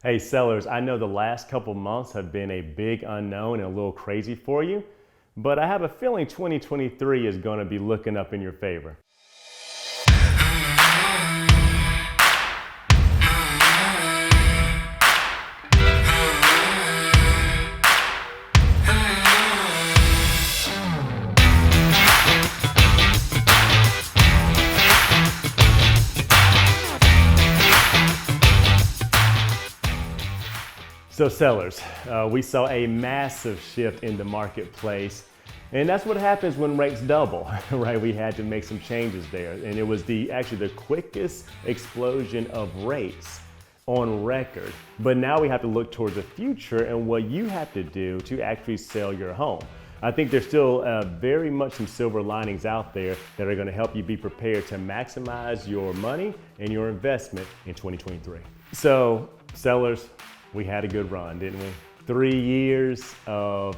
Hey sellers, I know the last couple months have been a big unknown and a little crazy for you, but I have a feeling 2023 is going to be looking up in your favor. So sellers, we saw a massive shift in the marketplace, and that's what happens when rates double, right? We had to make some changes there, and it was actually the quickest explosion of rates on record. But now we have to look towards the future and what you have to do to actually sell your home. I think there's still very much some silver linings out there that are going to help you be prepared to maximize your money and your investment in 2023. So sellers, we had a good run, didn't we? 3 years of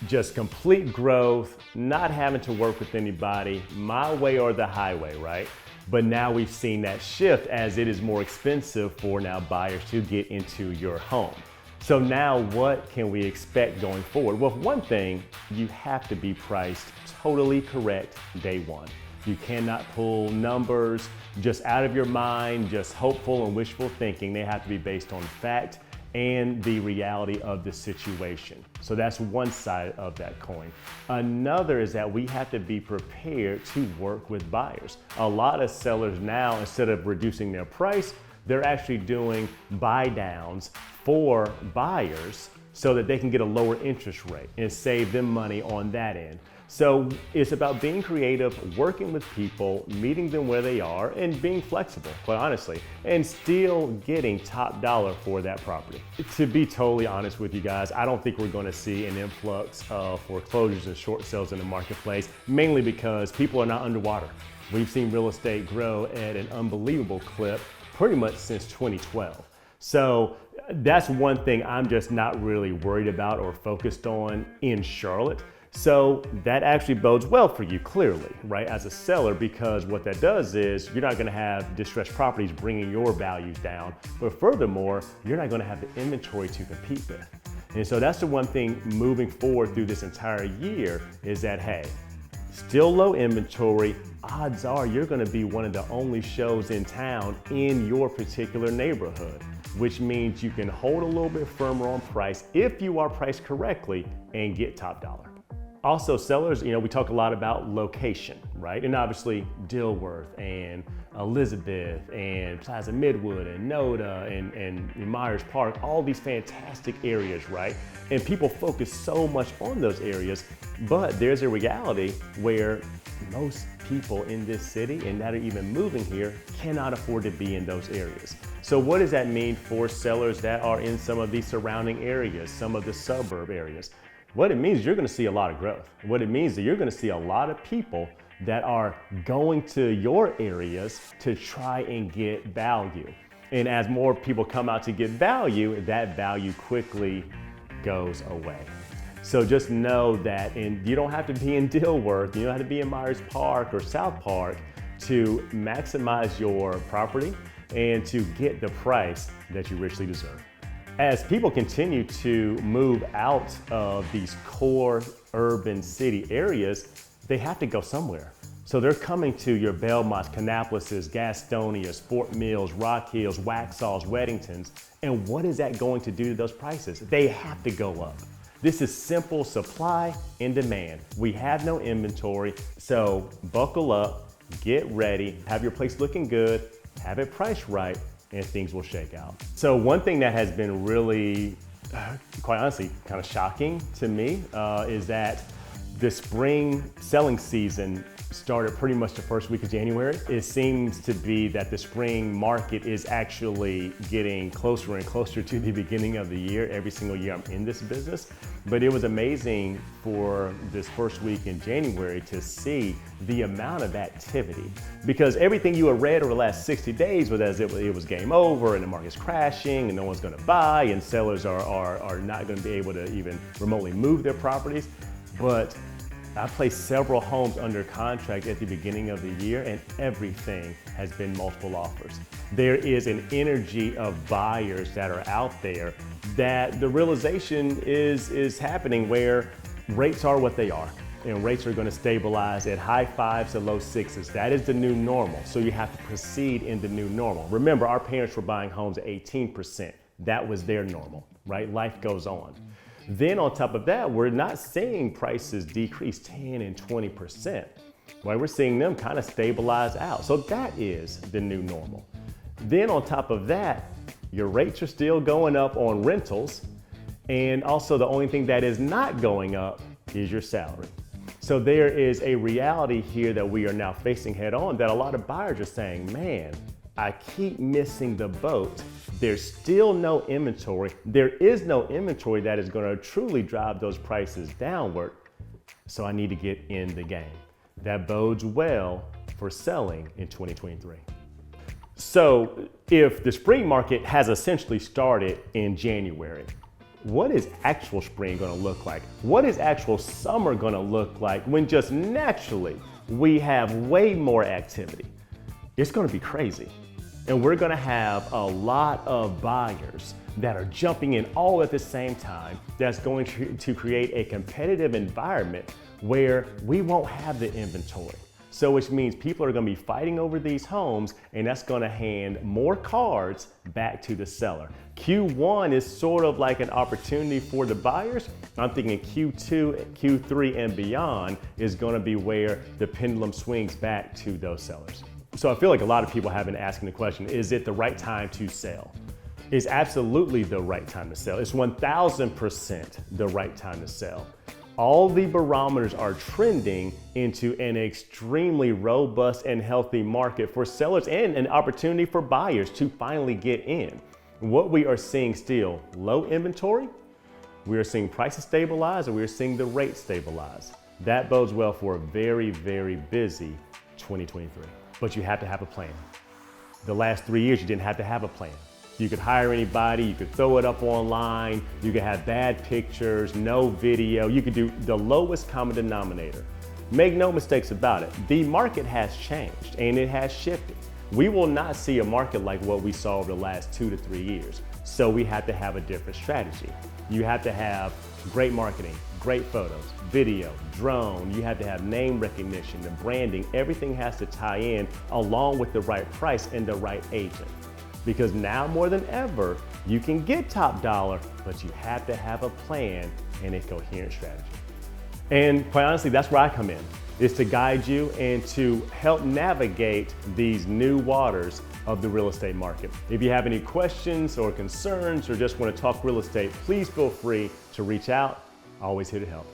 just complete growth, not having to work with anybody, my way or the highway, right? But now we've seen that shift as it is more expensive for now buyers to get into your home. So now what can we expect going forward? Well, one thing, you have to be priced totally correct day one. You cannot pull numbers just out of your mind, just hopeful and wishful thinking. They have to be based on fact and the reality of the situation. So that's one side of that coin. Another is that we have to be prepared to work with buyers. A lot of sellers now, instead of reducing their price, they're actually doing buy downs for buyers so that they can get a lower interest rate and save them money on that end. So it's about being creative, working with people, meeting them where they are, and being flexible, quite honestly, and still getting top dollar for that property. To be totally honest with you guys, I don't think we're going to see an influx of foreclosures and short sales in the marketplace, mainly because people are not underwater. We've seen real estate grow at an unbelievable clip pretty much since 2012. So that's one thing I'm just not really worried about or focused on in Charlotte. So that actually bodes well for you clearly, right, as a seller, because what that does is you're not going to have distressed properties bringing your values down, but furthermore, you're not going to have the inventory to compete with. And so that's the one thing moving forward through this entire year is that, hey, still low inventory, odds are you're going to be one of the only shows in town in your particular neighborhood, which means you can hold a little bit firmer on price if you are priced correctly and get top dollar. Also, sellers, we talk a lot about location, right? And obviously Dilworth and Elizabeth and Plaza Midwood and Noda and Myers Park, all these fantastic areas, right? And people focus so much on those areas, but there's a reality where most people in this city and that are even moving here cannot afford to be in those areas. So what does that mean for sellers that are in some of these surrounding areas, some of the suburb areas? What it means is you're going to see a lot of growth. What it means is you're going to see a lot of people that are going to your areas to try and get value. And as more people come out to get value, that value quickly goes away. So just know that, and you don't have to be in Dilworth, you don't have to be in Myers Park or South Park to maximize your property and to get the price that you richly deserve. As people continue to move out of these core urban city areas, they have to go somewhere. So they're coming to your Belmonts, Kannapolis, Gastonias, Fort Mills, Rock Hills, Waxhaws, Weddingtons. And what is that going to do to those prices? They have to go up. This is simple supply and demand. We have no inventory, so buckle up, get ready, have your place looking good, have it priced right, and things will shake out. So one thing that has been really, quite honestly, kind of shocking to me is that the spring selling season started pretty much the first week of January. It seems to be that the spring market is actually getting closer and closer to the beginning of the year every single year I'm in this business. But it was amazing for this first week in January to see the amount of activity, because everything you had read over the last 60 days was as it was game over and the market's crashing and no one's going to buy and sellers are not going to be able to even remotely move their properties. But I placed several homes under contract at the beginning of the year, and everything has been multiple offers. There is an energy of buyers that are out there that the realization is happening where rates are what they are. And rates are going to stabilize at high fives to low sixes. That is the new normal. So you have to proceed in the new normal. Remember, our parents were buying homes at 18%. That was their normal, right? Life goes on. Then on top of that, we're not seeing prices decrease 10 and 20%. Right? We're seeing them kind of stabilize out. So that is the new normal. Then on top of that, your rates are still going up on rentals. And also the only thing that is not going up is your salary. So there is a reality here that we are now facing head on that a lot of buyers are saying, man, I keep missing the boat. There's still no inventory. There is no inventory that is going to truly drive those prices downward. So I need to get in the game. That bodes well for selling in 2023. So if the spring market has essentially started in January, what is actual spring going to look like? What is actual summer going to look like when just naturally we have way more activity? It's going to be crazy. And we're going to have a lot of buyers that are jumping in all at the same time. That's going to create a competitive environment where we won't have the inventory. So which means people are going to be fighting over these homes, and that's going to hand more cards back to the seller. Q1 is sort of like an opportunity for the buyers. I'm thinking Q2, Q3 and beyond is going to be where the pendulum swings back to those sellers. So I feel like a lot of people have been asking the question, is it the right time to sell? It's absolutely the right time to sell. It's 1000% the right time to sell. All the barometers are trending into an extremely robust and healthy market for sellers and an opportunity for buyers to finally get in. What we are seeing still, low inventory, we are seeing prices stabilize, and we are seeing the rate stabilize. That bodes well for a very, very busy 2023. But you have to have a plan. The last 3 years, you didn't have to have a plan. You could hire anybody, you could throw it up online, you could have bad pictures, no video, you could do the lowest common denominator. Make no mistakes about it, the market has changed and it has shifted. We will not see a market like what we saw over the last 2 to 3 years. So we have to have a different strategy. You have to have great marketing, great photos, video, drone, you have to have name recognition, the branding, everything has to tie in along with the right price and the right agent. Because now more than ever, you can get top dollar, but you have to have a plan and a coherent strategy. And quite honestly, that's where I come in, is to guide you and to help navigate these new waters of the real estate market. If you have any questions or concerns or just want to talk real estate, please feel free to reach out. Always here to help.